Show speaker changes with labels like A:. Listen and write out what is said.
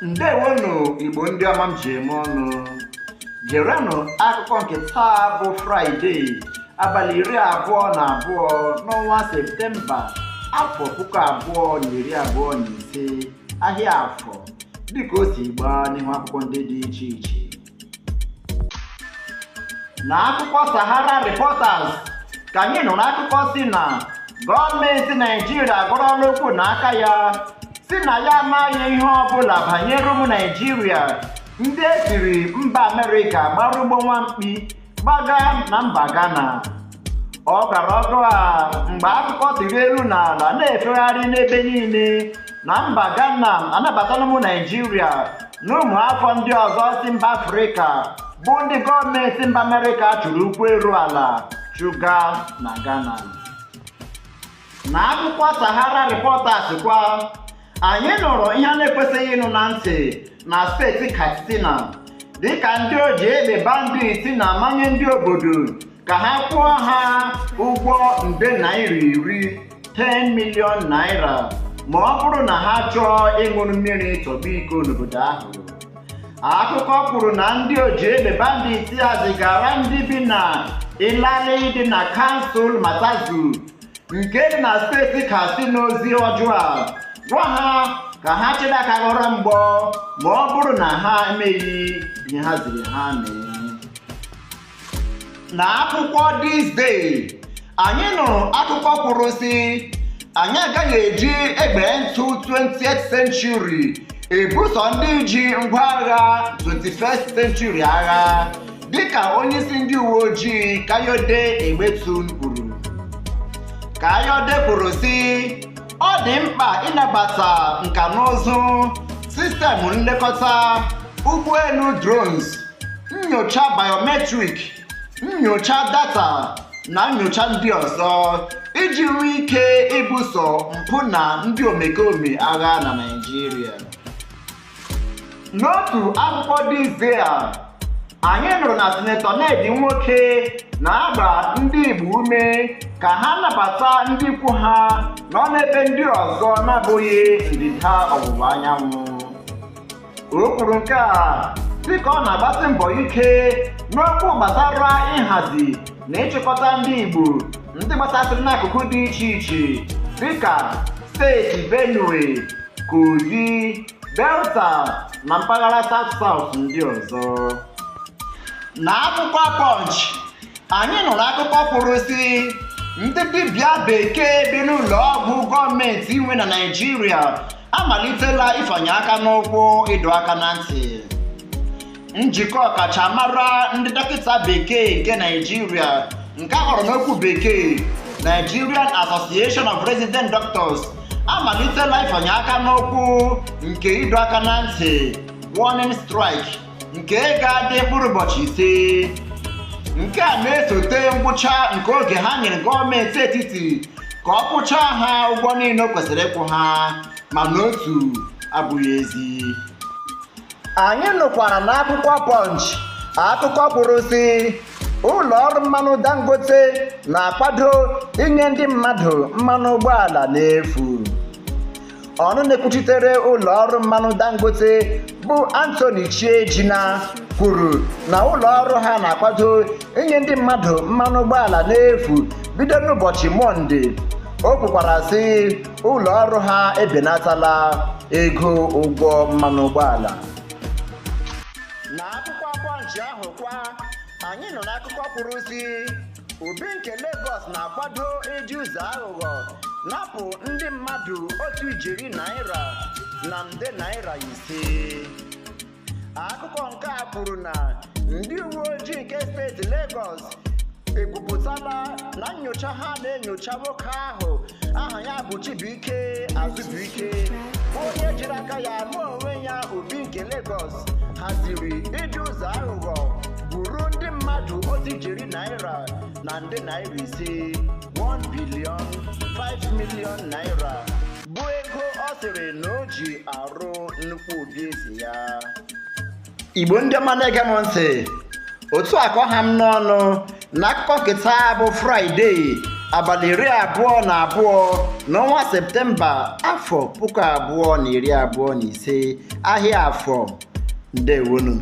A: Ndewonu Igbo ndị ọma m ji eme ọnụ. Gerenụ akụkọ nke taa bụ Fraịde abalị 22 n'ọnwa Septemba afọ 2025 ahịa afọ dịka o si gbaa n'ihu akụkọ ndị dị iche iche. N'akụkọ Sahara Reporters ka anyị nụrụ akụkọ si na gọọmenti Naịjirịa agọrọla okwu n'aka ya si na ya amaghị ihe ọbụla banyere ụmụ Naịjirịa ndị esiri mba Amerịka gbara ụgbọ nwamkpi gbaga na mba Ghana. Ọ gara ọgụ a mgbe akụkọ siri elu na ala na-efegharị n'ebe niile na mba Ghana anabatala ụmụ Naịjirịa na ụmụafọ ndị ọzọ si mba Afrịka bụ ndị gọọmenti mba Amerịka chụrụ ụkwụ eru ala chụga na Ghana. N'akụkọ Sahara Reporters kwa anyị nụrụ ihe a na-ekwesịghị ịnụ na ntị na steeti Katsina dịka ndị oji egbe bandit na-amanye ndị obodo ka ha kwụọ ha ụgwọ nde naira 10 million naira ma ọ bụrụ na ha chọọ ịṅụ mmiri tọgbọ iko n'obodo ahụ. Akụkọ kwuru na ndị oji egbe bandit a zigara ndị bi na Ilali dị na kansụl Matazu nke dị na steeti Katsina ozi ọjọọ a gwa ha ka ha chịrị aka ghọrọ mgbọ ma ọ bụrụ na ha emeghị ihe ha ziri ha mee. N'akwụkwọ This Day anyị nụrụ akụkọ kwuru sị anyị agaghị eji egbe ntụ 20th century ebuso ndị ji ngwa agha 21st century agha dịka onyeisi ndị uwe ojii Kayode Egbetun kwuru. Kayode kwuru sị ọ dị mkpa ịnabata nka na ụzụ, sistemụ nlekọta, ụgbọelu drones, nyocha biometric, nyocha data na nyocha ndị ọzọ iji nwee ike ibuso mpụ na ndị omekome agha na Naịjirịa. N'otu akụkọ This Day anyị nụrụ na Sinetọ Ned Nwoke na-agba ndị Igbo ume ka ha nabata ndị ikwu ha nọ n'ebe ndị ọzọ na-abụghị ndịda ọwụwa anyanwụ. O kwuru nke a dịka ọ na-agbasi mbọ ike n'okwu gbasara ịhazi na ịchịkọta ndị Igbo ndị gbasasịrị n'akụkụ dị iche iche dịka steeti Benue, Kogi, Delta na mpaghara South ndị ọzọ. N'akụkọ Punch anyị nụrụ akụkọ kwuru sị ndị dibịa bekee bi n'ụlọ ọgwụ gọọmenti inwe na Naịjirịa amalitela ịfanye aka n'ụkwụ ịdọ aka na ntị. Njikọ ọkachamara ndị dọkịta bekee nke Naịjirịa nke a kpọrọ n'okwu bekee Nigerian Association of Resident Doctors amalitela ịfanye aka n'ụkwụ nke ịdọ aka na ntị warning strike nke ga-adị mkpụrụ ụbọchị 5. Nke a na-esote ngwụcha nke oge ha nyere gọọmenti etiti ka ọ kwụchaa ha ụgwọ niile o kwesịrị ịkwụ ha ma n'otu abụghị ezi. Anyị nụkwara n'akwụkwọ Punch akụkọ kwuru sị ụlọ ọrụ mmanụ Dangote na-akwado inye ndị mmadụ mmanụ ụgbọala n'efu. Ọnụ na-ekwuchitere ụlọ ọrụ mmanụ Dangote bụ Anthony Chiejina kwuru na ụlọ ọrụ ha na-akwado inye ndị mmadụ mmanụ ụgbọala n'efu bido n'ụbọchị Mọnde. O kwukwara sị ụlọ ọrụ ha ebenatala ego ụgwọ mmanụ ụgbọala. N'akụkọ Punch ahụ kwa anyị nọ n'akụkọ kwuru sị Obi nke Lagos na-akwado iji ụzọ aghụghọ napụ ndị mmadụ 1 naira na nde naira 5. Akụkọ nke a kwuru na ndị uwe ojii nke steeti Lagos ekwupụtala na nnyocha ha na-enyocha nwoke ahụ aha ya bụ Chibuike Azụbụike onye jiri aka ya lụọ onwe ya. Obi nke Lagos haziri iji ụzọ aghụghọ buru ndị mmadụ 1 naira na nde naira 5 1 billion 5 million naira bụ ego ọ sịrị na o ji arụ nnukwu obi eze ya. Igbo ndị ọma na-ege m ntị, otu akọ ha m n'ọnụ n'akụkọ nke taa bụ Fraịde abalị 22 n'ọnwa Septemba afọ 2025 ahịa Afọ. Ndewonu.